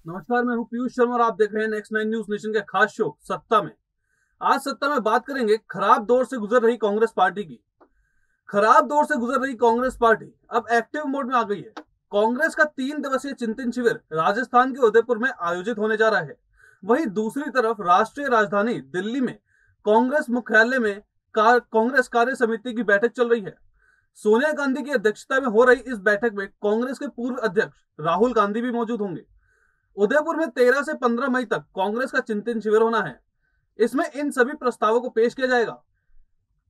नमस्कार, मैं हूं पीयूष शर्मा और आप देख रहे हैं नेक्स्ट 9 न्यूज नेशन के खास शो सत्ता में। आज सत्ता में बात करेंगे खराब दौर से गुजर रही कांग्रेस पार्टी की। खराब दौर से गुजर रही कांग्रेस पार्टी अब एक्टिव मोड में आ गई है। कांग्रेस का 3 दिवसीय चिंतन शिविर राजस्थान के उदयपुर में आयोजित होने जा रहा है। वहीं दूसरी तरफ राष्ट्रीय राजधानी दिल्ली में कांग्रेस मुख्यालय में कांग्रेस कार्य समिति की बैठक चल रही है। सोनिया गांधी की अध्यक्षता में हो रही इस बैठक में कांग्रेस के पूर्व अध्यक्ष राहुल गांधी भी मौजूद होंगे। उदयपुर में 13 से 15 मई तक कांग्रेस का चिंतन शिविर होना है। इसमें इन सभी प्रस्तावों को पेश किया जाएगा।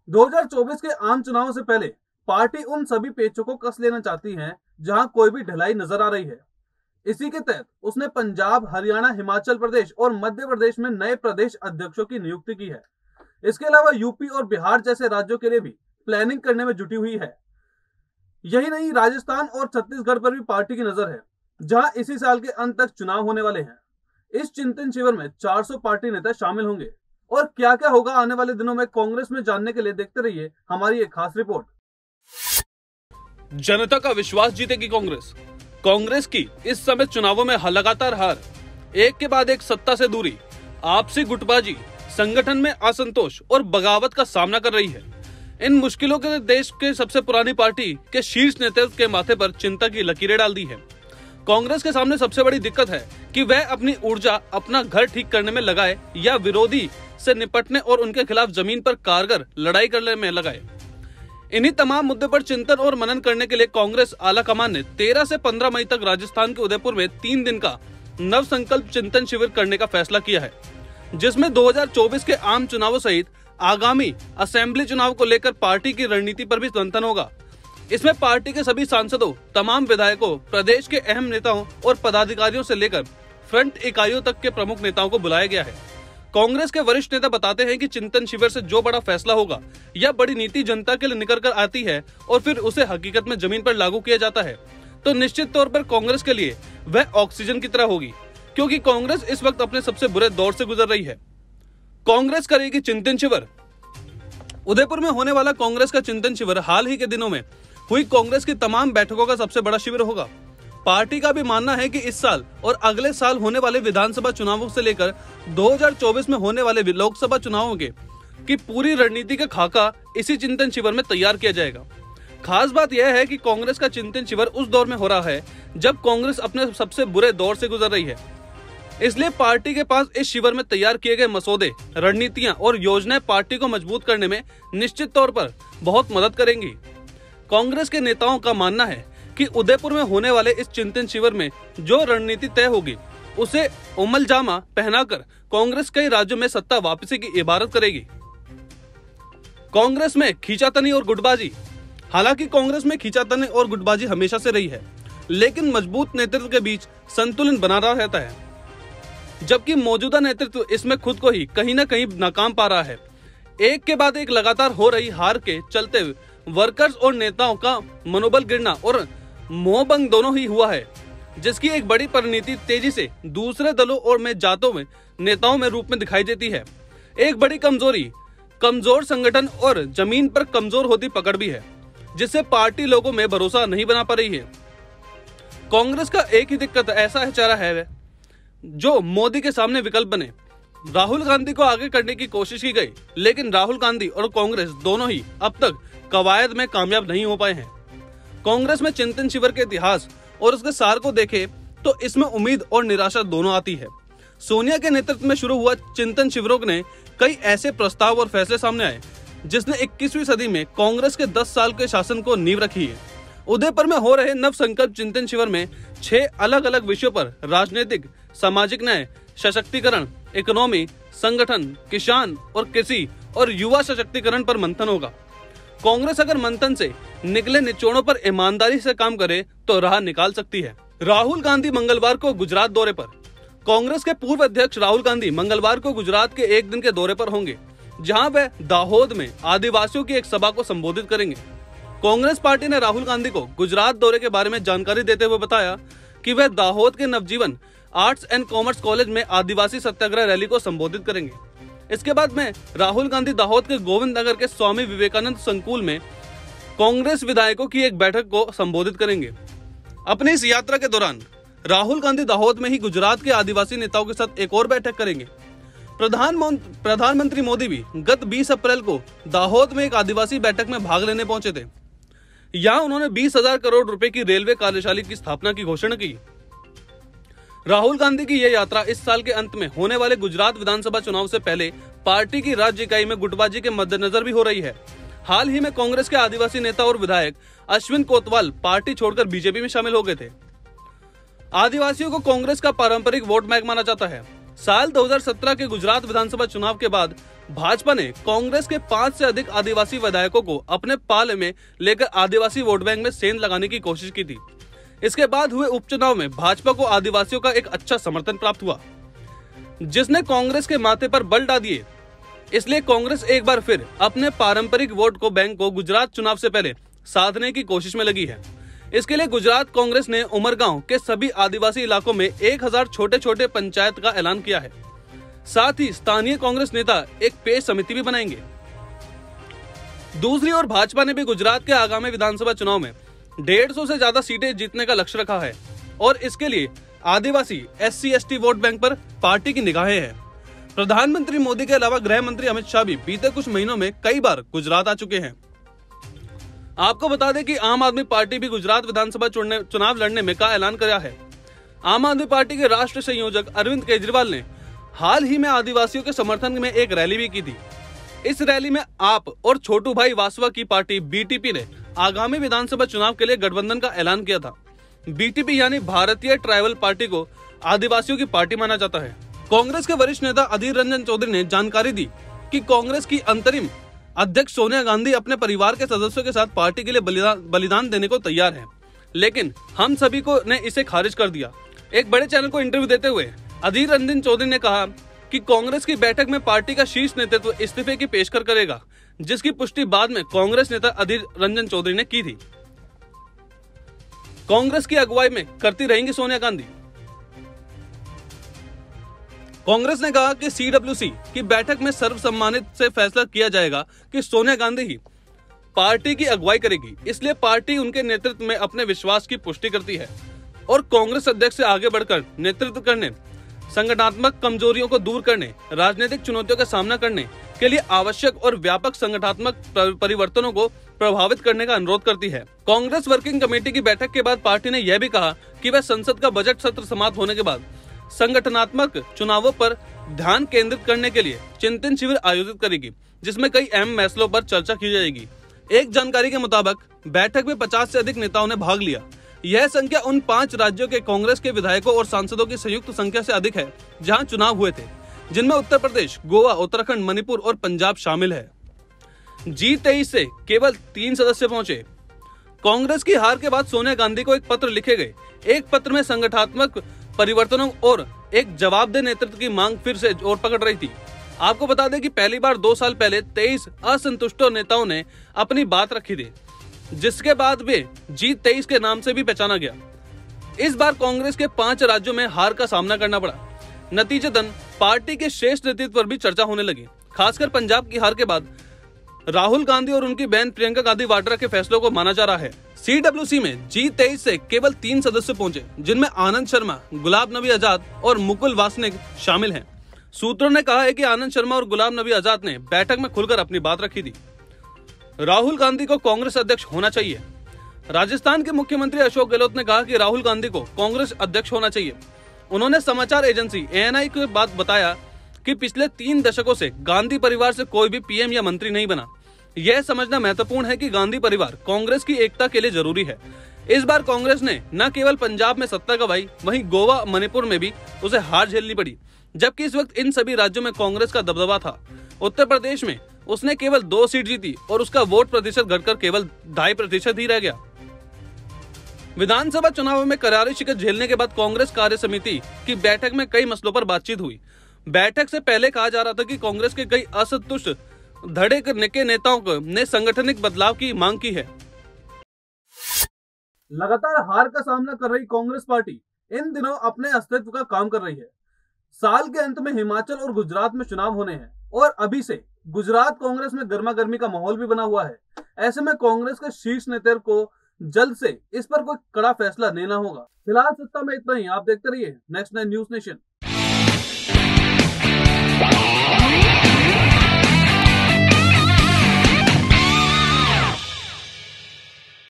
2024 के आम चुनावों से पहले पार्टी उन सभी पेचों को कस लेना चाहती है जहां कोई भी ढिलाई नजर आ रही है। इसी के तहत उसने पंजाब, हरियाणा, हिमाचल प्रदेश और मध्य प्रदेश में नए प्रदेश अध्यक्षों की नियुक्ति की है। इसके अलावा यूपी और बिहार जैसे राज्यों के लिए भी प्लानिंग करने में जुटी हुई है। यही नहीं, राजस्थान और छत्तीसगढ़ पर भी पार्टी की नजर है, जहां इसी साल के अंत तक चुनाव होने वाले हैं। इस चिंतन शिविर में 400 पार्टी नेता शामिल होंगे और क्या क्या होगा आने वाले दिनों में कांग्रेस में जानने के लिए देखते रहिए हमारी एक खास रिपोर्ट। जनता का विश्वास जीतेगी कांग्रेस। कांग्रेस की इस समय चुनावों में लगातार हार, एक के बाद एक सत्ता से दूरी, आपसी गुटबाजी, संगठन में असंतोष और बगावत का सामना कर रही है। इन मुश्किलों के देश के सबसे पुरानी पार्टी के शीर्ष नेतृत्व के माथे पर चिंता की लकीरें डाल दी है। कांग्रेस के सामने सबसे बड़ी दिक्कत है कि वह अपनी ऊर्जा अपना घर ठीक करने में लगाए या विरोधी से निपटने और उनके खिलाफ जमीन पर कारगर लड़ाई करने में लगाए। इन्हीं तमाम मुद्दे पर चिंतन और मनन करने के लिए कांग्रेस आला कमान ने 13 से 15 मई तक राजस्थान के उदयपुर में 3 दिन का नव संकल्प चिंतन शिविर करने का फैसला किया है, जिसमें 2024 के आम चुनावों सहित आगामी असेंबली चुनाव को लेकर पार्टी की रणनीति पर भी मंथन होगा। इसमें पार्टी के सभी सांसदों, तमाम विधायकों, प्रदेश के अहम नेताओं और पदाधिकारियों से लेकर फ्रंट इकाइयों तक के प्रमुख नेताओं को बुलाया गया है। कांग्रेस के वरिष्ठ नेता बताते हैं कि चिंतन शिविर से जो बड़ा फैसला होगा या बड़ी नीति जनता के लिए निकल कर आती है और फिर उसे हकीकत में जमीन पर लागू किया जाता है, तो निश्चित तौर पर कांग्रेस के लिए वह ऑक्सीजन की तरह होगी, क्योंकि कांग्रेस इस वक्त अपने सबसे बुरे दौर से गुजर रही है। कांग्रेस करेगी चिंतन शिविर। उदयपुर में होने वाला कांग्रेस का चिंतन शिविर हाल ही के दिनों में हुई कांग्रेस की तमाम बैठकों का सबसे बड़ा शिविर होगा। पार्टी का भी मानना है कि इस साल और अगले साल होने वाले विधानसभा चुनावों से लेकर 2024 में होने वाले लोकसभा चुनावों की पूरी रणनीति का खाका इसी चिंतन शिविर में तैयार किया जाएगा। खास बात यह है कि कांग्रेस का चिंतन शिविर उस दौर में हो रहा है जब कांग्रेस अपने सबसे बुरे दौर से गुजर रही है। इसलिए पार्टी के पास इस शिविर में तैयार किए गए मसौदे, रणनीतियां और योजनाएं पार्टी को मजबूत करने में निश्चित तौर पर बहुत मदद करेंगी। कांग्रेस के नेताओं का मानना है कि उदयपुर में होने वाले इस चिंतन शिविर में जो रणनीति तय होगी उसे उमल जामा पहनाकर कांग्रेस कई राज्यों में सत्ता वापसी की इबारत करेगी। कांग्रेस में खींचातानी और गुटबाजी। हालांकि कांग्रेस में खींचातानी और गुटबाजी हमेशा से रही है, लेकिन मजबूत नेतृत्व के बीच संतुलन बना रहा रहता है, जबकि मौजूदा नेतृत्व इसमें खुद को ही कहीं न कहीं नाकाम पा रहा है। एक के बाद एक लगातार हो रही हार के चलते वर्कर्स और नेताओं का मनोबल गिरना और मोहभंग दोनों ही हुआ है, जिसकी एक बड़ी परिणति तेजी से दूसरे दलों और में जातों में नेताओं में रूप में दिखाई देती है। एक बड़ी कमजोरी कमजोर संगठन और जमीन पर कमजोर होती पकड़ भी है, जिससे पार्टी लोगों में भरोसा नहीं बना पा रही है। कांग्रेस का एक ही दिक्कत ऐसा चेहरा है जो मोदी के सामने विकल्प बने। राहुल गांधी को आगे करने की कोशिश की गई, लेकिन राहुल गांधी और कांग्रेस दोनों ही अब तक कवायद में कामयाब नहीं हो पाए हैं। कांग्रेस में चिंतन शिविर के इतिहास और उसके सार को देखें तो इसमें उम्मीद और निराशा दोनों आती है। सोनिया के नेतृत्व में शुरू हुआ चिंतन शिविरों ने कई ऐसे प्रस्ताव और फैसले सामने आए जिसने 21वीं सदी में कांग्रेस के 10 साल के शासन को नींव रखी है। उदयपुर में हो रहे नव संकल्प चिंतन शिविर में 6 अलग अलग विषयों पर राजनीतिक, सामाजिक न्याय, सशक्तिकरण, इकोनॉमी, संगठन, किसान और कृषि और युवा सशक्तिकरण पर मंथन होगा। कांग्रेस अगर मंथन से निकले निचोड़ों पर ईमानदारी से काम करे तो राह निकाल सकती है। राहुल गांधी मंगलवार को गुजरात दौरे पर। कांग्रेस के पूर्व अध्यक्ष राहुल गांधी मंगलवार को गुजरात के एक दिन के दौरे पर होंगे, जहां वह दाहोद में आदिवासियों की एक सभा को संबोधित करेंगे। कांग्रेस पार्टी ने राहुल गांधी को गुजरात दौरे के बारे में जानकारी देते हुए बताया कि वह दाहोद के नवजीवन आर्ट्स एंड कॉमर्स कॉलेज में आदिवासी सत्याग्रह रैली को संबोधित करेंगे। इसके बाद में राहुल गांधी दाहोद के गोविंद नगर के स्वामी विवेकानंद संकुल में कांग्रेस विधायकों की एक बैठक को संबोधित करेंगे। अपनी इस यात्रा के दौरान राहुल गांधी दाहोद में ही गुजरात के आदिवासी नेताओं के साथ एक और बैठक करेंगे। प्रधानमंत्री मोदी भी गत 20 अप्रैल को दाहोद में एक आदिवासी बैठक में भाग लेने पहुंचे थे। यहां उन्होंने 20,000 करोड़ रुपए की रेलवे कार्यशाला की स्थापना की घोषणा की। राहुल गांधी की यह यात्रा इस साल के अंत में होने वाले गुजरात विधानसभा चुनाव से पहले पार्टी की राज्य इकाई में गुटबाजी के मद्देनजर भी हो रही है। हाल ही में कांग्रेस के आदिवासी नेता और विधायक अश्विन कोतवाल पार्टी छोड़कर बीजेपी में शामिल हो गए थे। आदिवासियों को कांग्रेस का पारंपरिक वोट बैंक माना जाता है। साल 2017 के गुजरात विधानसभा चुनाव के बाद भाजपा ने कांग्रेस के 5 से अधिक आदिवासी विधायकों को अपने पाले में लेकर आदिवासी वोट बैंक में सेंध लगाने की कोशिश की थी। इसके बाद हुए उपचुनाव में भाजपा को आदिवासियों का एक अच्छा समर्थन प्राप्त हुआ, जिसने कांग्रेस के माथे पर बल डाल दिए। इसलिए कांग्रेस एक बार फिर अपने पारंपरिक वोट को बैंक को गुजरात चुनाव से पहले साधने की कोशिश में लगी है। इसके लिए गुजरात कांग्रेस ने उमरगांव के सभी आदिवासी इलाकों में 1000 छोटे छोटे पंचायत का ऐलान किया है। साथ ही स्थानीय कांग्रेस नेता एक पेश समिति भी बनाएंगे। दूसरी ओर भाजपा ने भी गुजरात के आगामी विधानसभा चुनाव में 150 से ज्यादा सीटें जीतने का लक्ष्य रखा है और इसके लिए आदिवासी SC/ST वोट बैंक पर पार्टी की निगाहें हैं। प्रधानमंत्री मोदी के अलावा गृह मंत्री अमित शाह भी बीते कुछ महीनों में कई बार गुजरात आ चुके हैं। आपको बता दें कि आम आदमी पार्टी भी गुजरात विधानसभा चुनाव लड़ने में का ऐलान किया है। आम आदमी पार्टी के राष्ट्रीय संयोजक अरविंद केजरीवाल ने हाल ही में आदिवासियों के समर्थन में एक रैली भी की थी। इस रैली में आप और छोटू भाई वासवा की पार्टी BTP ने आगामी विधानसभा चुनाव के लिए गठबंधन का ऐलान किया था। BTP यानी भारतीय ट्राइबल पार्टी को आदिवासियों की पार्टी माना जाता है। कांग्रेस के वरिष्ठ नेता अधीर रंजन चौधरी ने जानकारी दी कि कांग्रेस की अंतरिम अध्यक्ष सोनिया गांधी अपने परिवार के सदस्यों के साथ पार्टी के लिए बलिदान देने को तैयार हैं, लेकिन हम सभी को ने इसे खारिज कर दिया। एक बड़े चैनल को इंटरव्यू देते हुए अधीर रंजन चौधरी ने कहा कि कांग्रेस की बैठक में पार्टी का शीर्ष नेतृत्व इस्तीफे की पेशकश करेगा, जिसकी पुष्टि बाद में कांग्रेस नेता अधीर रंजन चौधरी ने की थी। कांग्रेस की अगुवाई में करती रहेंगी सोनिया गांधी। कांग्रेस ने कहा कि CWC की बैठक में सर्वसम्मति से फैसला किया जाएगा कि सोनिया गांधी ही पार्टी की अगुवाई करेगी। इसलिए पार्टी उनके नेतृत्व में अपने विश्वास की पुष्टि करती है और कांग्रेस अध्यक्ष से आगे बढ़कर नेतृत्व करने, संगठनात्मक कमजोरियों को दूर करने, राजनीतिक चुनौतियों का सामना करने के लिए आवश्यक और व्यापक संगठनात्मक परिवर्तनों को प्रभावित करने का अनुरोध करती है। कांग्रेस वर्किंग कमेटी की बैठक के बाद पार्टी ने यह भी कहा कि वह संसद का बजट सत्र समाप्त होने के बाद संगठनात्मक चुनावों पर ध्यान केंद्रित करने के लिए चिंतन शिविर आयोजित करेगी, जिसमें कई अहम मसलों पर चर्चा की जाएगी। एक जानकारी के मुताबिक बैठक में 50 से अधिक नेताओं ने भाग लिया। यह संख्या उन 5 राज्यों के कांग्रेस के विधायकों और सांसदों की संयुक्त संख्या से अधिक है जहां चुनाव हुए थे, जिनमें उत्तर प्रदेश, गोवा, उत्तराखंड, मणिपुर और पंजाब शामिल है। G23 से केवल 3 सदस्य पहुंचे। कांग्रेस की हार के बाद सोनिया गांधी को एक पत्र लिखे गए। एक पत्र में संगठनात्मक परिवर्तनों और एक जवाबदेह नेतृत्व की मांग फिर से जोर पकड़ रही थी। आपको बता दें कि पहली बार 2 साल पहले 23 असंतुष्ट नेताओं ने अपनी बात रखी थी, जिसके बाद वे G23 के नाम से भी पहचाना गया। इस बार कांग्रेस के 5 राज्यों में हार का सामना करना पड़ा। नतीजतन पार्टी के श्रेष्ठ नेतृत्व पर भी चर्चा होने लगी। खासकर पंजाब की हार के बाद राहुल गांधी और उनकी बहन प्रियंका गांधी वाड्रा के फैसलों को माना जा रहा है। CWC में G23 से केवल 3 सदस्य पहुंचे, जिनमें आनंद शर्मा, गुलाब नबी आजाद और मुकुल वासनिक शामिल हैं। सूत्रों ने कहा है कि आनंद शर्मा और गुलाब नबी आजाद ने बैठक में खुलकर अपनी बात रखी थी। राहुल गांधी को कांग्रेस अध्यक्ष होना चाहिए। राजस्थान के मुख्यमंत्री अशोक गहलोत ने कहा कि राहुल गांधी को कांग्रेस अध्यक्ष होना चाहिए। उन्होंने समाचार एजेंसी ANI को बात बताया कि पिछले 3 दशकों से गांधी परिवार से कोई भी PM या मंत्री नहीं बना। यह समझना महत्वपूर्ण है कि गांधी परिवार कांग्रेस की एकता के लिए जरूरी है। इस बार कांग्रेस ने न केवल पंजाब में सत्ता गंवाई, वहीं गोवा, मणिपुर में भी उसे हार झेलनी पड़ी, जबकि इस वक्त इन सभी राज्यों में कांग्रेस का दबदबा था। उत्तर प्रदेश में उसने केवल 2 सीट जीती और उसका वोट प्रतिशत घटकर केवल 2.5% ही रह गया। विधानसभा चुनाव में करारी शिकस्त झेलने के बाद कांग्रेस कार्य समिति की बैठक में कई मसलों पर बातचीत हुई। बैठक से पहले कहा जा रहा था कि कांग्रेस के कई असंतुष्ट धड़े के नेताओं ने संगठनिक बदलाव की मांग की है। लगातार हार का सामना कर रही कांग्रेस पार्टी इन दिनों अपने अस्तित्व का काम कर रही है। साल के अंत में हिमाचल और गुजरात में चुनाव होने हैं और अभी से गुजरात कांग्रेस में गर्मा गर्मी का माहौल भी बना हुआ है। ऐसे में कांग्रेस के शीर्ष नेतृत्व को जल्द से इस पर कोई कड़ा फैसला लेना होगा। फिलहाल सत्ता में इतना ही। आप देखते रहिए नेक्स्ट 9 न्यूज नेशन।